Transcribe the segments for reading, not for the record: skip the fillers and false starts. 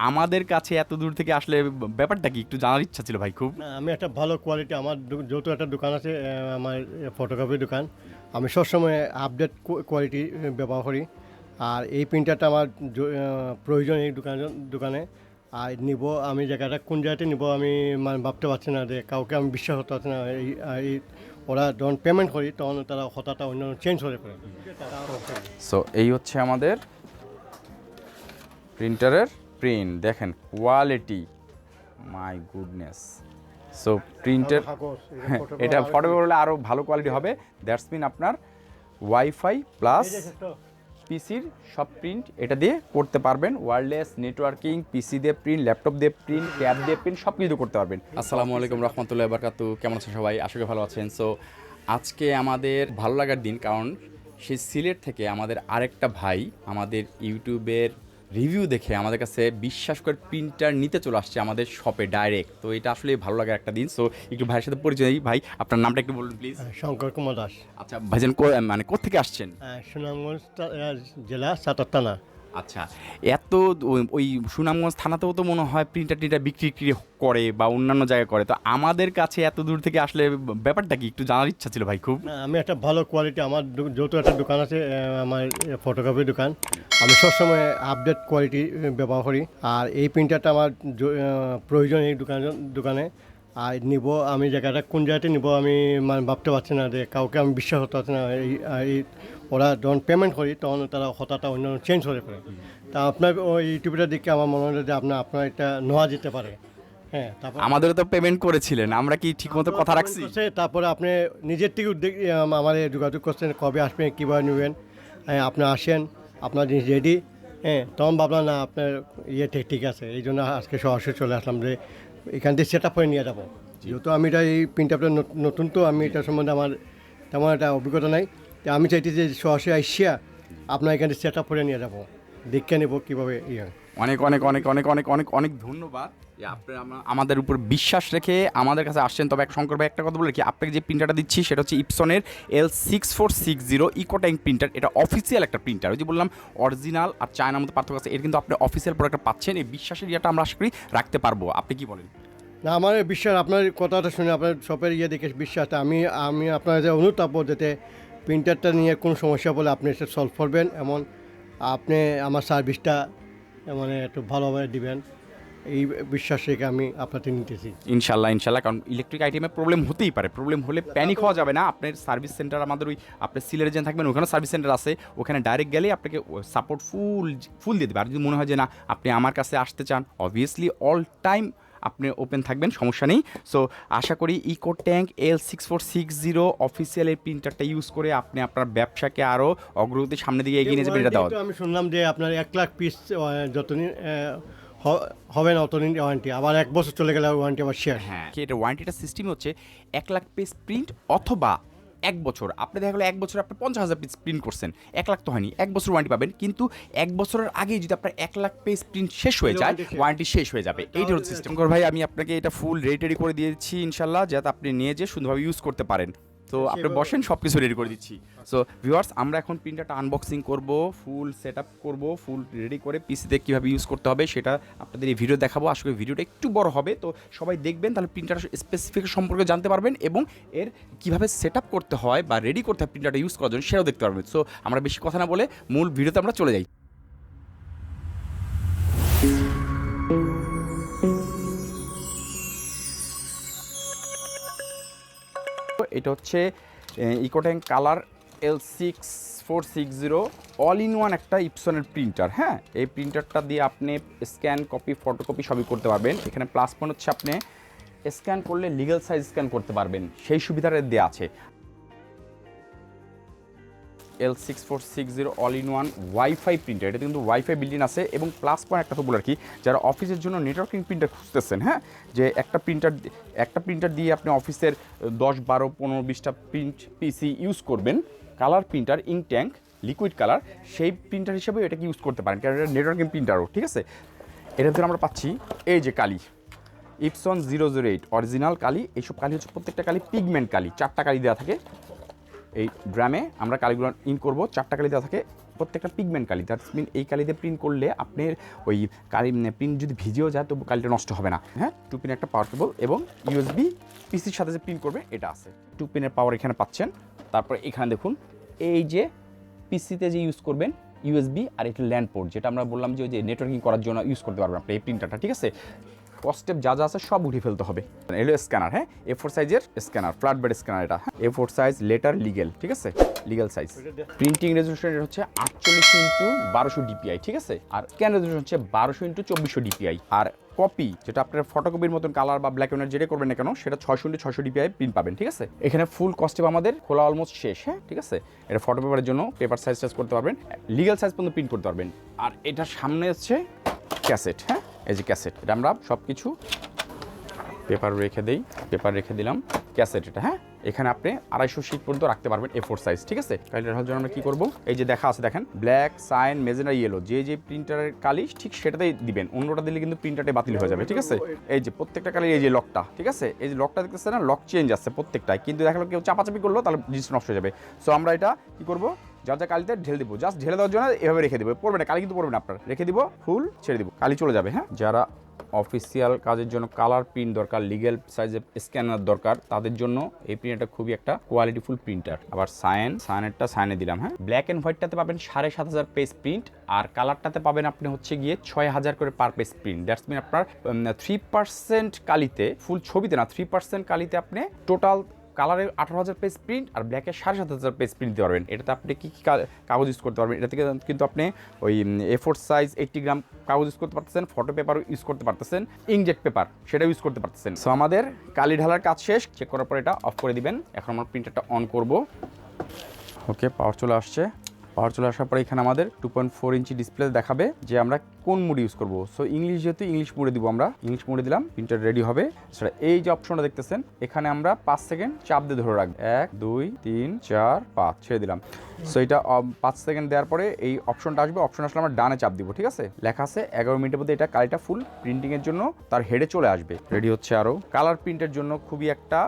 আমাদের কাছে এত দূর থেকে আসলে ব্যাপারটা কি একটু জানার ইচ্ছা ছিল ভাই খুব। না, আমি একটা ভালো কোয়ালিটি আমার যেহেতু একটা দোকান আছে, আমার ফটোকপির দোকান, আমি সবসময় আপডেট কোয়ালিটি ব্যবহার করি। আর এই প্রিন্টারটা আমার প্রয়োজন এই দোকানে। আর নিব আমি জায়গাটা কোন জায়গাতে নিব আমি মানে ভাবতে পারছি না, যে কাউকে আমি বিশ্বাস করতে পারছি না। এই ওরা যখন পেমেন্ট করি তখন তারা কথাটা অন্য চেঞ্জ করে ফেলে। সো এই হচ্ছে আমাদের প্রিন্টারের প্রিন্ট, দেখেন কোয়ালিটি, মাই গুডনেস। সো প্রিন্টের এটা ফটো করলে আরও ভালো কোয়ালিটি হবে। দ্যাটস মিন আপনার ওয়াইফাই প্লাস পিসির সব প্রিন্ট এটা দিয়ে করতে পারবেন। ওয়্যারলেস নেটওয়ার্কিং, পিসি দিয়ে প্রিন্ট, ল্যাপটপ দিয়ে প্রিন্ট, ট্যাব দিয়ে প্রিন্ট সব কিছু করতে পারবেন। আসসালামু আলাইকুম রহমতুল্লাহি ওয়া বারাকাতুহু। কেমন আছেন সবাই? আশা করি ভালো আছেন। সো আজকে আমাদের ভালো লাগার দিন, কারণ সেই সিলেট থেকে আমাদের আরেকটা ভাই আমাদের ইউটিউবের রিভিউ দেখে আমাদের কাছে বিশ্বাস করে প্রিন্টার নিতে চলে আসছে আমাদের শপে ডাইরেক্ট। তো এটা আসলে ভালো লাগার একটা দিন। সো একটু ভাইয়ের সাথে পরিচয়। ভাই আপনার নামটা একটু বলুন প্লিজ। শঙ্কর কুমার দাস। আচ্ছা ভাইজান মানে কোত্থেকে আসছেন? সুনামগঞ্জ জেলা সাতার থানা। আচ্ছা, এত ওই সুনামগঞ্জ থানাতেও তো মনে হয় প্রিন্টার টিন্টার বিক্রি করে বা অন্যান্য জায়গায় করে, তো আমাদের কাছে এত দূর থেকে আসলে ব্যাপারটা কি একটু জানার ইচ্ছা ছিল ভাই খুব। না, আমি একটা ভালো কোয়ালিটি আমার যেহেতু একটা দোকান আছে, আমার ফটোকপির দোকান, আমি সবসময় আপডেট কোয়ালিটি ব্যবহার করি। আর এই প্রিন্টারটা আমার প্রয়োজন এই দোকানে। আর নিব আমি জায়গাটা কোন জায়গাতে নিব আমি মানে ভাবতে পারছি না, যে কাউকে আমি বিশ্বাস করতে পারছি না। এই ওরা যখন পেমেন্ট করি তখন তারা কথাটা অন্য চেঞ্জ করে ফেলে। তা আপনার ওই ইউটিউবটা দেখে আমার মনে হলো যে আপনার এটা নেওয়া যেতে পারে। হ্যাঁ, তারপর আমাদেরও তো পেমেন্ট করেছিলেন, আমরা কি ঠিকমতো কথা রাখছি? তারপরে আপনি নিজের থেকে আমার যোগাযোগ করছেন কবে আসবেন কীভাবে নেবেন। হ্যাঁ, আপনি আসেন, আপনার জিনিস রেডি। হ্যাঁ, তখন ভাবলাম না আপনার ঠিক আছে, এই জন্য আজকে সরাসরি চলে আসলাম, যে এখান থেকে সেট আপ করে নিয়ে যাবো। যেহেতু আমি এটা এই প্রিন্টারটা নতুন, তো আমি এটা সম্বন্ধে আমার তেমন একটা অভিজ্ঞতা নাই। তো আমি চাইছি যে সরাসরি আসিয়া আপনার এখানে সেট আপ করে নিয়ে যাবো, দেখে নেবো কীভাবে ইয়ে। অনেক অনেক অনেক অনেক অনেক অনেক অনেক ধন্যবাদ আপনার আমাদের উপর বিশ্বাস রেখে আমাদের কাছে আসছেন। তবে শঙ্কর ভাই একটা কথা বলে কি, আপনাকে যে প্রিন্টারটা দিচ্ছি সেটা হচ্ছে ইপসনের L6460 ইকোট্যাঙ্ক প্রিন্টার। এটা অফিসিয়াল একটা প্রিন্টার। ওই যে বললাম অরিজিনাল আর চায়নার মধ্যে পার্থক্য আছে, এটা কিন্তু আপনি অফিসিয়াল প্রোডাক্টটা পাচ্ছেন। এই বিশ্বাসের ইয়েটা আমরা আশা করি রাখতে পারবো। আপনি কি বলেন? না, আমার বিশ্বাস, আপনার কথাটা শুনে আপনার শপের দেখে বিশ্বাসটা আমি আপনার যে অনুতাপ, যাতে প্রিন্টারটা নিয়ে কোনো সমস্যা বলে আপনি সেটা সলভ করবেন, এমন আপনি আমার সার্ভিসটা মানে একটু ভালোভাবে দিবেন, এই বিশ্বাস রেখে আমি আপনাকে নিতেছি। ইনশাল্লাহ ইনশাল্লাহ, কারণ ইলেকট্রিক আইটেমে প্রবলেম হতেই পারে, প্রবলেম হলে প্যানিক হওয়া যাবে না। আপনার সার্ভিস সেন্টার আমাদের ওই আপনার সিলেটে যেন থাকবেন ওখানে সার্ভিস সেন্টার আছে, ওখানে ডাইরেক্ট গেলেই আপনাকে সাপোর্ট ফুল দিয়ে দেবে। আর যদি মনে হয় যে না আপনি আমার কাছে আসতে চান, অবভিয়াসলি অল টাইম আপনি ওপেন থাকবেন, সমস্যা নেই। সো আশা করি ইকোট্যাঙ্ক L6460 অফিসিয়াল এই প্রিন্টারটা ইউজ করে আপনি আপনার ব্যবসাকে আরও অগ্রগতির সামনের দিকে এগিয়ে নিয়ে যাবেন। এটা দেওয়া আমি শুনলাম যে আপনার 1,00,000 পিস যতদিন হবে না অতদিন ওয়ারেন্টি, আবার 1 বছর চলে গেলে ওয়ারেন্টি আবার শেষ। হ্যাঁ, এটা ওয়ারেন্টিটা সিস্টেম হচ্ছে 1,00,000 পিস প্রিন্ট অথবা 1 বছর। আপনি দেখা গেলো 1 বছর আপনি 50,000 পিস প্রিন্ট করছেন, 1,00,000 তো হয়নি, 1 বছর ওয়ারেন্টি পাবেন। কিন্তু 1 বছরের আগেই যদি আপনার 1,00,000 পিস প্রিন্ট শেষ হয়ে যায়, ওয়ারেন্টি শেষ হয়ে যাবে। এইটা হচ্ছে সিস্টেম। ভাই আমি আপনাকে এটা ফুল রেডি করে দিয়েছি ইনশাল্লাহ, যাতে আপনি নিয়ে যেয়ে সুন্দরভাবে ইউজ করতে পারেন। তো আপনি বসেন, সব কিছু রেডি করে দিচ্ছি। সো ভিউয়ার্স, আমরা এখন প্রিন্টারটা আনবক্সিং করব, ফুল সেট আপ করবো, ফুল রেডি করে পিসিতে কীভাবে ইউজ করতে হবে সেটা আপনাদের এই ভিডিও দেখাবো। আসলে ভিডিওটা একটু বড় হবে, তো সবাই দেখবেন, তাহলে প্রিন্টার স্পেসিফিক সম্পর্কে জানতে পারবেন এবং এর কীভাবে সেট আপ করতে হয় বা রেডি করতে হয় প্রিন্টারটা ইউজ করার জন্য সেটাও দেখতে পারবেন। সো আমরা বেশি কথা না বলে মূল ভিডিওতে আমরা চলে যাই। এটা হচ্ছে EcoTank colour L6460 all in one একটা ইপসনের প্রিন্টার। হ্যাঁ, এই প্রিন্টারটা দিয়ে আপনি স্ক্যান, কপি, ফটোকপি সবই করতে পারবেন। এখানে প্লাস পয়েন্ট হচ্ছে আপনি স্ক্যান করলে লিগ্যাল সাইজ স্ক্যান করতে পারবেন, সেই সুবিধাটা দেওয়া আছে। L6460 all in one wifi printer, এটা কিন্তু ওয়াইফাই বিল্ডিং আছে। এবং প্লাস পয়েন্ট একটা তো বলে আর কি, যারা অফিসের জন্য নেটওয়ার্কিং প্রিন্টার খুঁজতেছেন, হ্যাঁ, যে একটা প্রিন্টার দিয়ে আপনি অফিসের 10, 12, 15, 20টা প্রিন্ট পিসি ইউজ করবেন, colour printer, ink tank, liquid colour, সেই প্রিন্টার হিসেবে এটাকে ইউজ করতে পারেন, কারণ এটা নেটওয়ার্কিং প্রিন্টারও। ঠিক আছে, এটার ভিতরে আমরা পাচ্ছি এই যে কালি, ইপসন 008 অরিজিনাল কালি। এইসব কালি হচ্ছে প্রত্যেকটা কালি পিগমেন্ট কালি, 4টা কালি দেওয়া থাকে। এই ড্রামে আমরা কালিগুলো ইন করবো, 4টা কালি দেওয়া থাকে। প্রত্যেকটা পিগমেন্ট কালি, দ্যাটস মিন এই কালিতে প্রিন্ট করলে আপনার ওই কালি প্রিন্ট যদি ভিজেও যায় তবু কালিটা নষ্ট হবে না। হ্যাঁ, 2 পিন একটা পাওয়ার কেবল এবং USB পিসির সাথে যে প্রিন্ট করবে এটা আছে। 2 পিনের পাওয়ার এখানে পাচ্ছেন। তারপরে এখানে দেখুন এই যে পিসিতে যে ইউজ করবেন USB আর এটা ল্যান্ড পোর্ট, যেটা আমরা বললাম যে ওই যে নেটওয়ার্কিং করার জন্য ইউজ করতে পারবেন আপনি এই প্রিন্টারটা, ঠিক আছে। স্টেপ যা যা আছে সব উঠিয়ে ফেলতে হবে। এলো স্ক্যানার, হ্যাঁ A4 সাইজের স্ক্যানার, ফ্ল্যাট বেড স্ক্যানার এটা, হ্যাঁ A4 সাইজ লেটার লিগেল, ঠিক আছে, লিগেল সাইজ। প্রিন্টিং রেজলিউশন হচ্ছে 48x1200 DPI, ঠিক আছে। আর স্ক্যান রেজলিউশন হচ্ছে 1200x2400 DPI। আর কপি যেটা আপনার ফটোকপির মতন কালার বা ব্ল্যাক এন্ড যেটা করবেন না কেন সেটা 600x600 DPI প্রিন্ট পাবেন, ঠিক আছে। এখানে ফুল কস্টেপ আমাদের খোলা অলমোস্ট শেষ, হ্যাঁ ঠিক আছে। এটা ফটো পেপারের জন্য পেপার সাইজ টাইজ করতে পারবেন, লিগেল সাইজ পর্যন্ত প্রিন্ট করতে পারবেন। আর এটার সামনে হচ্ছে ক্যাসেট, হ্যাঁ এই যে ক্যাসেট, এটা আমরা সব কিছু পেপার রেখে দিলাম ক্যাসেট এটা, হ্যাঁ এখানে আপনি 250 শিট পর্যন্ত রাখতে পারবেন A4 সাইজ, ঠিক আছে। কালিটার হওয়ার জন্য আমরা কী করবো, এই যে দেখা আছে দেখেন ব্ল্যাক, সাইন, মেজেন্টা, ইয়েলো, যে প্রিন্টারের কালি ঠিক সেটাতেই দিবেন, অন্যটা দিলে কিন্তু প্রিন্টারটা বাতিল হয়ে যাবে, ঠিক আছে। এই যে প্রত্যেকটা কালির এই যে লকটা, ঠিক আছে, এই যে লকটা দেখতেছে না, লক চেঞ্জ আছে প্রত্যেকটাই, কিন্তু দেখালো কেউ চাপাচাপি করলো তাহলে জিনিসটা নষ্ট হয়ে যাবে। সো আমরা এটা কী করবো, যা কালিতে ঢেলে দিব, জাস্ট ঢেলে দেওয়ার জন্য এভাবে রেখে দেবো, পড়বে না কালি, কিন্তু পড়বে না আপনার, রেখে দিব, ফুল ছেড়ে দিব, কালি চলে যাবে। হ্যাঁ, যারা অফিসিয়াল কাজের জন্য কালার প্রিন্ট দরকার, লিগেল সাইজের স্ক্যানার দরকার, তাদের জন্য এই প্রিন্টারটা খুবই একটা কোয়ালিটিফুল প্রিন্টার। আবার সাইনেরটা সাইনে দিলাম, হ্যাঁ ব্ল্যাক অ্যান্ড হোয়াইটটাতে পাবেন 7500 পেজ প্রিন্ট, আর কালারটাতে পাবেন আপনি হচ্ছে গিয়ে 6000 করে per page print. That's mean আপনার 3% কালিতে, ফুল ছবিতে না 3% কালিতে আপনি টোটাল কালারে 18000 পেজ প্রিন্ট আর ব্ল্যাকে 7500 পেজ প্রিন্ট দিতে পারবেন। এটাতে আপনি কী কাগজ ইউজ করতে পারবেন, এটা থেকে কিন্তু আপনি ওই A4 সাইজ 80 গ্রাম কাগজ ইউজ করতে পারতেছেন, ফটো পেপার ইউজ করতে পারতেছেন, ইংজেট পেপার সেটা ইউজ করতে পারতেছেন। সো আমাদের কালি ঢালার কাজ শেষ, চেক করার পর এটা অফ করে দিবেন। এখন আমরা প্রিন্টারটা অন করব। ওকে, পাওয়ার চলে আসছে। পাওয়ার চলে আসার পরে এখানে আমাদের 2.4 ইঞ্চি ডিসপ্লে দেখাবে যে আমরা কোন মোড ইউজ করবো। সো ইংলিশ, যেহেতু ইংলিশ মোডে দিব, আমরা ইংলিশ মোডে দিলাম, প্রিন্টার রেডি হবে। সেটা এই যে অপশনটা দেখতেছেন এখানে আমরা 5 সেকেন্ড চাপ দিয়ে ধরে রাখবো, 1 2 3 4 5 ছেড়ে দিলাম। সো এটা 5 সেকেন্ড দেওয়ার পরে এই অপশনটা আসবে, অপশন আসলে আমরা ডানে চাপ দিব, ঠিক আছে। লেখা আছে 11 মিনিটের মধ্যে এটা কালিটা ফুল প্রিন্টিংয়ের জন্য তার হেডে চলে আসবে। রেডি হচ্ছে আরও কালার প্রিন্টের জন্য খুবই একটা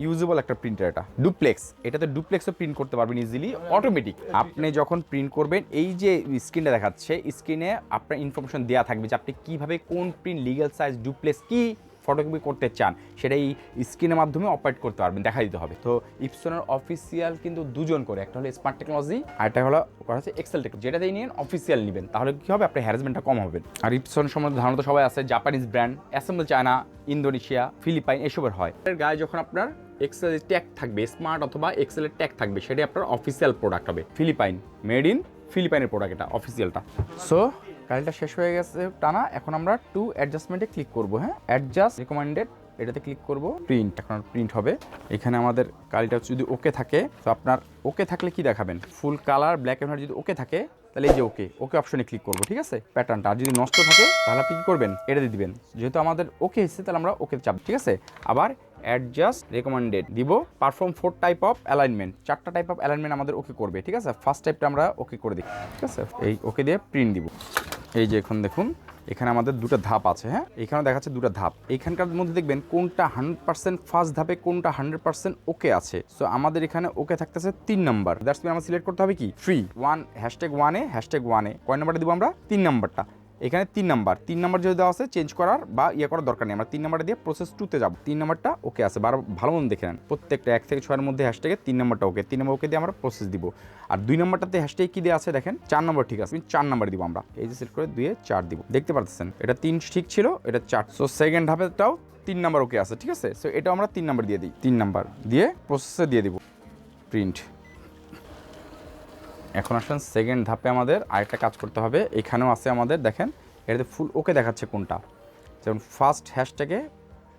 ইউজেবল একটা প্রিন্টার এটা, ডুপ্লেক্স। এটাতে ডুপ্লেক্সও প্রিন্ট করতে পারবেন ইজিলি, অটোমেটিক। আপনি যখন প্রিন্ট করবেন এই যে স্ক্রিনটা দেখাচ্ছে, স্ক্রিনে আপনার ইনফরমেশন দেওয়া থাকবে যে আপনি কীভাবে কোন প্রিন্ট, লিগ্যাল সাইজ, ডুপ্লেক্স কী ফটোকপি করতে চান সেটা এই স্ক্রিনের মাধ্যমে অপারেট করতে পারবেন, দেখা দিতে হবে। তো ইপসনের অফিসিয়াল কিন্তু দুজন করে, একটা হলো স্মার্ট টেকনোলজি আর একটা হলো হচ্ছে এক্সেল টেকনোলজি। যেটাতেই নিন অফিসিয়াল নেবেন তাহলে কী হবে, আপনার হ্যারাসমেন্টটা কম হবে। আর ইপসন সম্বন্ধে ধারণা তো সবাই আছে, Japanese brand, assemble China, Indonesia, Philippines এসবের হয়। এর গায়ে যখন আপনার এক্সেলের ট্যাগ থাকবে, স্মার্ট অথবা এক্সেলের ট্যাগ থাকবে, সেটাই আপনার অফিসিয়াল প্রোডাক্ট হবে। ফিলিপাইন, মেড ইন ফিলিপাইনের প্রোডাক্ট এটা অফিসিয়ালটা। সো কালিটা শেষ হয়ে গেছে টানা, এখন আমরা টু অ্যাডজাস্টমেন্টে ক্লিক করবো। হ্যাঁ, অ্যাডজাস্ট রিকমেন্ডেড এটাতে ক্লিক করব, প্রিন্ট এখন প্রিন্ট হবে। এখানে আমাদের কালিটা যদি ওকে থাকে, তো আপনার ওকে থাকলে কি দেখাবেন, full colour black and white যদি ওকে থাকে তাহলে এই যে ওকে অপশনে ক্লিক করবো, ঠিক আছে। প্যাটার্নটা আর যদি নষ্ট থাকে তাহলে আপনি কী করবেন, এটা দিয়ে দিবেন। যেহেতু আমাদের ওকে এসেছে তাহলে আমরা ওকে চাপ, ঠিক আছে। আবার অ্যাডজাস্ট রেকমেন্ডেড দিব, পারফর্ম 4 টাইপ অফ অ্যালাইনমেন্ট, 4টা টাইপ অফ অ্যালাইনমেন্ট আমাদের ওকে করবে, ঠিক আছে। ফার্স্ট টাইপটা আমরা ওকে করে দিই, ঠিক আছে। এই ওকে দিয়ে প্রিন্ট দিব। এই যে এখন দেখুন এখানে আমাদের দুটো ধাপ আছে, হ্যাঁ এখানে দেখাচ্ছে দুটো ধাপ। এইখানকার মধ্যে দেখবেন কোনটা 100% ফার্স্ট ধাপে, কোনটা 100% ওকে আছে। সো আমাদের এখানে ওকে থাকতেছে 3 নাম্বার। দ্যাটস মিন আমরা সিলেক্ট করতে হবে কি, ফ্রি 1 #1 কয় নাম্বারটা দিব আমরা, 3 নাম্বারটা। এখানে 3 নাম্বার যদি দেওয়া আছে চেঞ্জ করার বা করার দরকার নেই, আমরা 3 নাম্বারটা দিয়ে প্রসেস 2-তে যাব। 3 নাম্বারটা ওকে আছে, ভালো মতো দেখে নেন, প্রত্যেকটা 1 থেকে 6 মধ্যে হ্যাশট্যাগে 3 নাম্বারটা ওকে, 3 নাম্বার ওকে দিয়ে আমরা প্রসেস দিব। আর 2 নাম্বারটাতে হ্যাশট্যাগ কি দেওয়া আছে দেখেন, 4 নম্বর ঠিক আছে, 4 নাম্বার দিব আমরা। এই যে সেট করে 2-4 দিব, দেখতে পাচ্ছেন এটা 3 ঠিক ছিল, এটা 4। সো সেকেন্ড ধাপেটাও 3 নাম্বার ওকে আছে, ঠিক আছে। সো এটাও আমরা 3 নাম্বার দিয়ে দিই, 3 নাম্বার দিয়ে প্রসেসে দিয়ে দিব, প্রিন্ট। এখন আসেন সেকেন্ড ধাপে আমাদের আরেকটা কাজ করতে হবে। এখানেও আছে আমাদের দেখেন এটাতে ফুল ওকে দেখাচ্ছে কোনটা, যেমন ফার্স্ট হ্যাশট্যাগে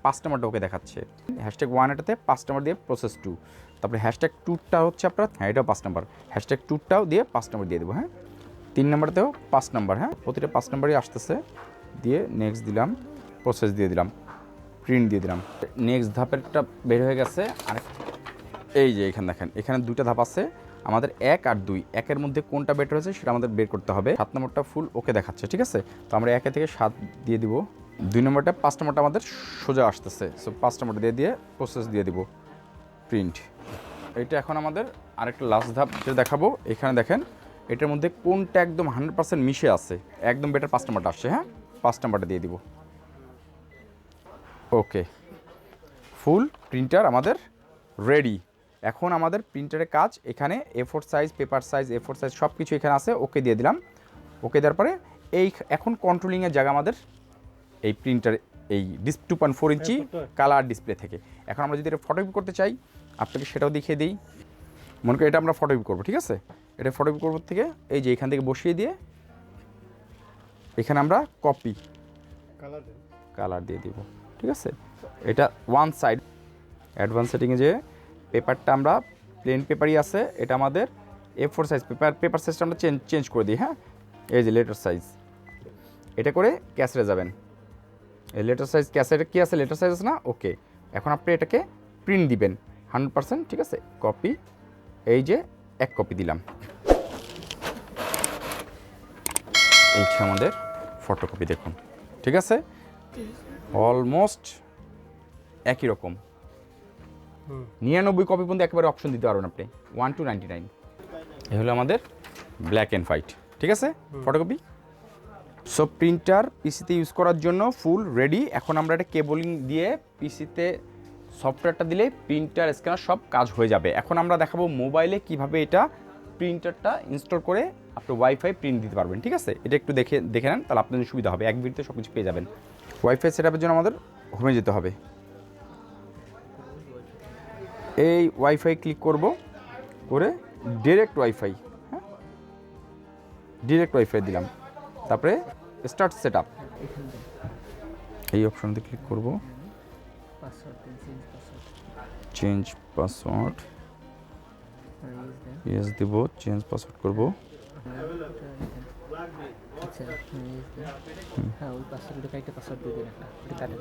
5 নাম্বারটা ওকে দেখাচ্ছে, হ্যাশট্যাগ 1 এটাতে 5 নাম্বার দিয়ে প্রসেস 2। তারপরে হ্যাশট্যাগ 2টা হচ্ছে আপনার, হ্যাঁ এটাও 5 নাম্বার, হ্যাশট্যাগ 2টাও দিয়ে 5 নাম্বার দিয়ে দেবো। হ্যাঁ 3 নাম্বারতেও 5 নাম্বার, হ্যাঁ প্রতিটা 5 নাম্বারই আসতেছে, দিয়ে নেক্সট দিলাম, প্রসেস দিয়ে দিলাম, প্রিন্ট দিয়ে দিলাম। নেক্সট ধাপেরটা বের হয়ে গেছে। আর এই যে এখানে দেখেন এখানে 2টা ধাপ আছে আমাদের, 1 আর 2, 1-এর মধ্যে কোনটা বেটার হয়েছে সেটা আমাদের বের করতে হবে। 7 নম্বরটা ফুল ওকে দেখাচ্ছে, ঠিক আছে। তো আমরা 1 থেকে 7 দিয়ে দিব। 2 নম্বরটা 5 নম্বরটা আমাদের সোজা আসতেছে, সো 5 নম্বরটা দিয়ে প্রসেস দিয়ে দিব, প্রিন্ট। এটা এখন আমাদের আরেকটা লাস্ট ধাপ যেটা দেখাবো। এখানে দেখেন এটার মধ্যে কোনটা একদম 100% মিশে আছে, একদম বেটার 5 নাম্বারটা আসছে। হ্যাঁ, 5 নাম্বারটা দিয়ে দিব। ওকে, ফুল প্রিন্টার আমাদের রেডি। এখন আমাদের প্রিন্টারের কাজ এখানে A4 size, paper size, A4 size সব কিছু এখানে আছে। ওকে দিয়ে দিলাম। ওকে দেওয়ার পরে এখন কন্ট্রোলিংয়ের জায়গা আমাদের এই প্রিন্টার, এই 2.4 ইঞ্চি কালার ডিসপ্লে থেকে। এখন আমরা যদি এটা ফটোকপি করতে চাই আপনাকে সেটাও দেখিয়ে দিই। মনে করি এটা আমরা ফটোকপি করবো, ঠিক আছে? এটা ফটোকপি করবো থেকে এই যে এখান থেকে বসিয়ে দিয়ে এখানে আমরা কপি কালার দিয়ে দিব, ঠিক আছে? এটা ওয়ান সাইড অ্যাডভান্স সেটিংয়ে যে পেপারটা আমরা প্লেন পেপারই আছে, এটা আমাদের A4 সাইজ পেপার সাইজটা আমরা চেঞ্জ করে দিই। হ্যাঁ, এই যে লেটার সাইজ, এটা করে ক্যাসেটে যাবেন। এই লেটার সাইজ ক্যাসেটে কি আছে, লেটার সাইজ আছে না? ওকে, এখন আপনি এটাকে প্রিন্ট দিবেন 100%, ঠিক আছে? কপি, এই যে 1 কপি দিলাম। এই হচ্ছে আমাদের ফটোকপি, দেখুন, ঠিক আছে? অলমোস্ট একই রকম। 99 কপি পর্যন্ত একেবারে অপশন দিতে পারবেন আপনি, 1 to 99। এই হলো আমাদের ব্ল্যাক অ্যান্ড হোয়াইট, ঠিক আছে? ফটোকপি। সো প্রিন্টার পিসিতে ইউজ করার জন্য ফুল রেডি। এখন আমরা এটা কেবলিং দিয়ে পিসিতে সফটওয়্যারটা দিলে প্রিন্টার স্ক্যানার সব কাজ হয়ে যাবে। এখন আমরা দেখাবো মোবাইলে কিভাবে এটা প্রিন্টারটা ইনস্টল করে আপনি ওয়াইফাই প্রিন্ট দিতে পারবেন, ঠিক আছে? এটা একটু দেখে নেন, তাহলে আপনাদের সুবিধা হবে। এক ভিডিওতে সব কিছু পেয়ে যাবেন। ওয়াইফাই সেটআপের জন্য আমাদের হোমে যেতে হবে। এই ওয়াইফাই ক্লিক করব, করে ডিরেক্ট ওয়াইফাই, হ্যাঁ, ডিরেক্ট ওয়াইফাই দিলাম। তারপরে স্টার্ট সেটআপ, এই অপশনতে ক্লিক করব। চেঞ্জ পাসওয়ার্ড, ইয়েস দেব, চেঞ্জ পাসওয়ার্ড করব।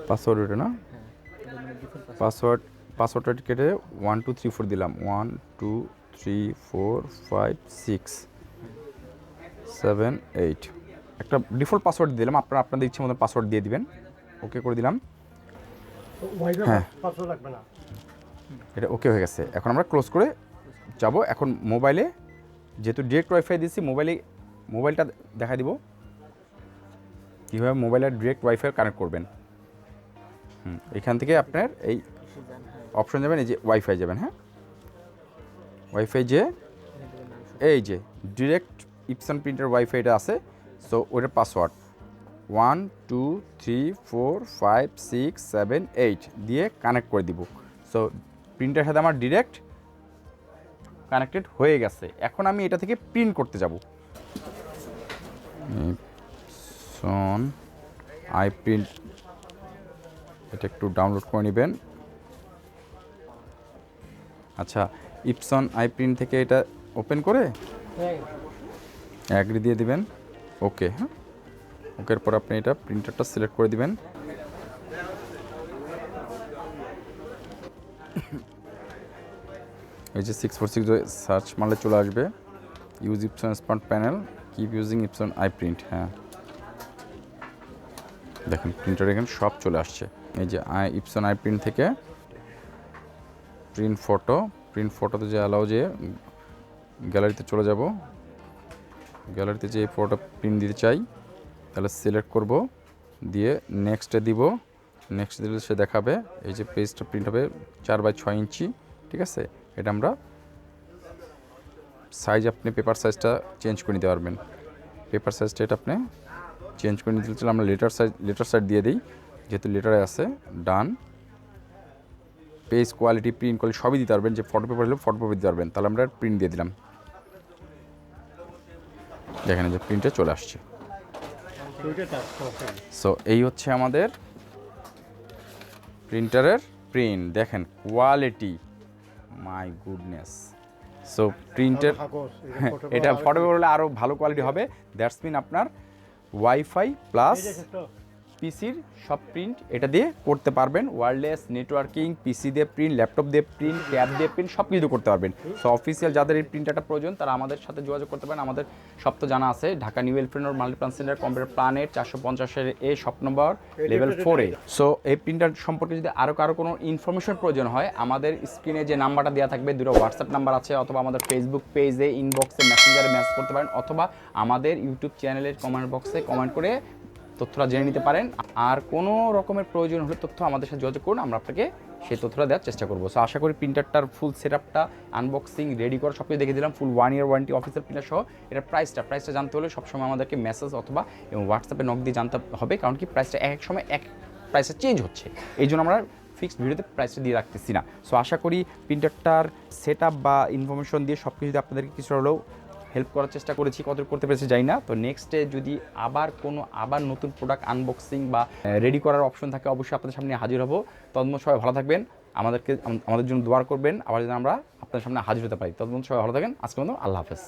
পাসওয়ার্ড ওটা না, পাসওয়ার্ডটা কেটে 1 2 3 4 দিলাম। 1 2 3 4 5 6 7 8 একটা ডিফল্ট পাসওয়ার্ড দিলাম। আপনাদের ইচ্ছে মতো পাসওয়ার্ড দিয়ে দিবেন। ওকে করে দিলাম। হ্যাঁ, এটা ওকে হয়ে গেছে। এখন আমরা ক্লোজ করে যাব। এখন মোবাইলে যেহেতু ডিরেক্ট ওয়াইফাই দিয়েছি, মোবাইলটা দেখা দিব কীভাবে মোবাইলে ডিরেক্ট ওয়াইফাই কানেক্ট করবেন। এখান থেকে আপনার এই অপশন যাবেন, এই যে ওয়াইফাই যাবেন। হ্যাঁ, ওয়াইফাই যে এই যে ডিরেক্ট ইপসন প্রিন্টার ওয়াইফাইটা আছে, সো ওইটার পাসওয়ার্ড 1 2 3 4 5 6 7 8 দিয়ে কানেক্ট করে দিব। সো প্রিন্টারের সাথে আমার ডিরেক্ট কানেক্টেড হয়ে গেছে। এখন আমি এটা থেকে প্রিন্ট করতে যাব। ইপসন আই প্রিন্ট, এটা একটু ডাউনলোড করে নেবেন। আচ্ছা, ইপসন আই প্রিন্ট থেকে এটা ওপেন করে অ্যাগ্রি দিয়ে দিবেন। ওকে, হ্যাঁ, ওকের পর আপনি এটা প্রিন্টারটা সিলেক্ট করে দিবেন। এই যে 646 সার্চ মারলে চলে আসবে। Use Epson smart panel, keep using Epson I print. হ্যাঁ, দেখেন প্রিন্টার এখানে সব চলে আসছে। এই যে ইপসন আই প্রিন্ট থেকে প্রিন্ট ফটোতে যে অ্যালাউ, যে গ্যালারিতে চলে যাব। গ্যালারিতে যে ফটো প্রিন্ট দিতে চাই তাহলে সিলেক্ট করব, দিয়ে নেক্সটে দিব। নেক্সট দিলে সে দেখাবে এই যে পেজটা প্রিন্ট হবে 4x6 ইঞ্চি, ঠিক আছে? এটা আমরা সাইজ, আপনি পেপার সাইজটা চেঞ্জ করে নিতে পারবেন। পেপার সাইজটা এটা আপনি চেঞ্জ করে নিতে চাইলে আমরা লেটার সাইড দিয়ে দিই, যেহেতু লেটারে আছে। ডান। পেজ কোয়ালিটি, প্রিন্ট কোয়ালিটি সবই দিতে পারবেন। যে ফটো পেপার হলে ফটো পেপার দিতে পারবেন। তাহলে আমরা প্রিন্ট দিয়ে দিলাম। দেখেন যে প্রিন্টে চলে আসছে। সো এই হচ্ছে আমাদের প্রিন্টারের প্রিন্ট। দেখেন কোয়ালিটি, মাই গুডনেস। সো প্রিন্টের এটা ফটো পেপার হলে আরও ভালো কোয়ালিটি হবে। দ্যাটস মিন আপনার ওয়াইফাই প্লাস পিসির সব প্রিন্ট এটা দিয়ে করতে পারবেন, ওয়্যারলেস নেটওয়ার্কিং, পিসি দিয়ে প্রিন্ট, ল্যাপটপ দিয়ে প্রিন্ট, ট্যাব দিয়ে প্রিন্ট সব কিছু করতে পারবেন। সো অফিসিয়াল যাদের এই প্রিন্টারটা প্রয়োজন তারা আমাদের সাথে যোগাযোগ করতে পারেন। আমাদের সব তো জানা আছে, Dhaka new elephant Multiplan centre, computer planet 450 এ শপ নম্বর লেভেল 4-এ। সো এই প্রিন্টার সম্পর্কে যদি আরও কারো কোনো ইনফরমেশন প্রয়োজন হয়, আমাদের স্ক্রিনে যে নাম্বারটা দেওয়া থাকবে, দুটো হোয়াটসঅ্যাপ নাম্বার আছে, অথবা আমাদের ফেসবুক পেজে ইনবক্সে মেসেঞ্জারে মেসেজ করতে পারেন, অথবা আমাদের ইউটিউব চ্যানেলের কমেন্ট বক্সে কমেন্ট করে তথ্যটা জেনে নিতে পারেন। আর কোনো রকমের প্রয়োজন হলে তথ্য আমাদের সাথে যোগাযোগ করুন, আমরা আপনাকে সেই তথ্যটা দেওয়ার চেষ্টা করবো। সো আশা করি প্রিন্টারটার ফুল সেটআপটা, আনবক্সিং, রেডি করা সব কিছু দেখে দিলাম, ফুল 1 ইয়ার ওয়ারেন্টি অফিসিয়াল প্রিন্টার সহ। এটার প্রাইসটা জানতে হলে সবসময় আমাদেরকে মেসেজ অথবা এবং হোয়াটসঅ্যাপে নক দিয়ে জানতে হবে, কারণ কি প্রাইসটা এক সময় এক প্রাইসটা চেঞ্জ হচ্ছে, এই জন্য আমরা ফিক্সড ভিডিওতে প্রাইসটা দিয়ে রাখতেছি না। সো আশা করি প্রিন্টারটার সেটআপ বা ইনফরমেশন দিয়ে সব কিছু আপনাদেরকে কিছু হলেও হেল্প করার চেষ্টা করেছি, কত করতে পেরেছি জানি না। তো নেক্সটে যদি আবার নতুন প্রোডাক্ট আনবক্সিং বা রেডি করার অপশন থাকে, অবশ্যই আপনাদের সামনে হাজির হব। তদন্ত সবাই ভালো থাকবেন, আমাদের জন্য দোয়া করবেন, আবার যেন আমরা আপনাদের সামনে হাজির হতে পারি। তদন্ত সবাই ভালো থাকেন, আজকের মতো আল্লাহ হাফেজ।